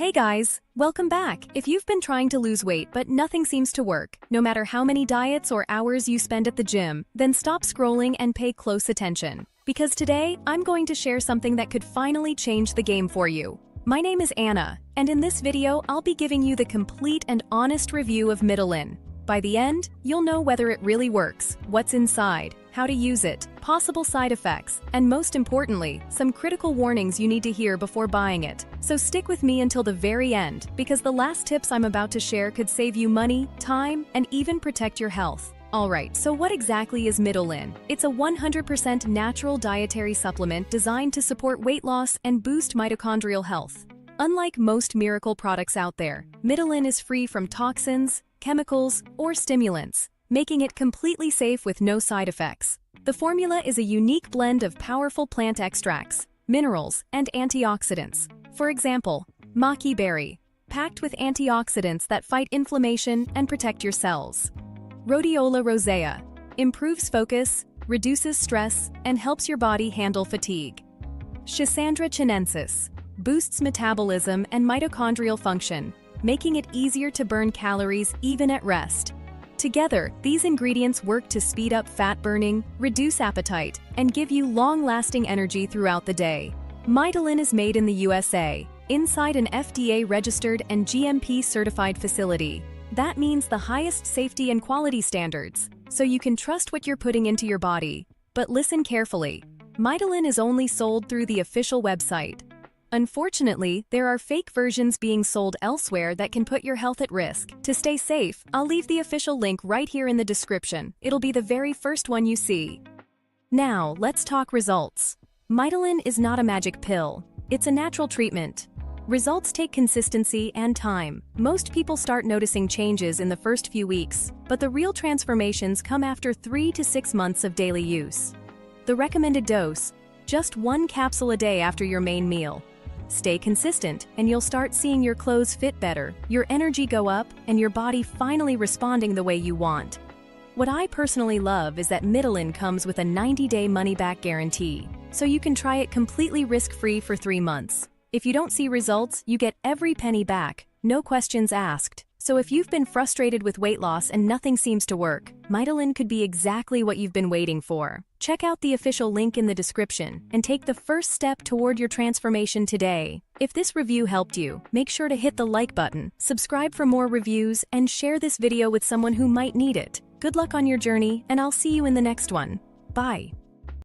Hey guys, welcome back. If you've been trying to lose weight but nothing seems to work, no matter how many diets or hours you spend at the gym, then stop scrolling and pay close attention. Because today, I'm going to share something that could finally change the game for you. My name is Anna, and in this video, I'll be giving you the complete and honest review of Mitolyn. By the end, you'll know whether it really works, what's inside, how to use it, possible side effects, and most importantly, some critical warnings you need to hear before buying it. So stick with me until the very end, because the last tips I'm about to share could save you money, time, and even protect your health. Alright, so what exactly is Mitolyn? It's a 100% natural dietary supplement designed to support weight loss and boost mitochondrial health. Unlike most miracle products out there, Mitolyn is free from toxins, chemicals, or stimulants, making it completely safe with no side effects. The formula is a unique blend of powerful plant extracts, minerals, and antioxidants. For example, maqui berry, packed with antioxidants that fight inflammation and protect your cells. Rhodiola rosea, improves focus, reduces stress, and helps your body handle fatigue. Schisandra chinensis, boosts metabolism and mitochondrial function, making it easier to burn calories even at rest. Together, these ingredients work to speed up fat burning, reduce appetite, and give you long-lasting energy throughout the day. Mitolyn is made in the USA, inside an FDA-registered and GMP-certified facility. That means the highest safety and quality standards, so you can trust what you're putting into your body. But listen carefully. Mitolyn is only sold through the official website. Unfortunately, there are fake versions being sold elsewhere that can put your health at risk. To stay safe, I'll leave the official link right here in the description. It'll be the very first one you see. Now, let's talk results. Mitolyn is not a magic pill. It's a natural treatment. Results take consistency and time. Most people start noticing changes in the first few weeks, but the real transformations come after 3 to 6 months of daily use. The recommended dose: just 1 capsule a day after your main meal. Stay consistent, and you'll start seeing your clothes fit better, your energy go up, and your body finally responding the way you want. What I personally love is that Mitolyn comes with a 90-day money-back guarantee, so you can try it completely risk-free for 3 months. If you don't see results, you get every penny back, no questions asked. So if you've been frustrated with weight loss and nothing seems to work, Mitolyn could be exactly what you've been waiting for. Check out the official link in the description and take the first step toward your transformation today. If this review helped you, make sure to hit the like button, subscribe for more reviews, and share this video with someone who might need it. Good luck on your journey, and I'll see you in the next one. Bye.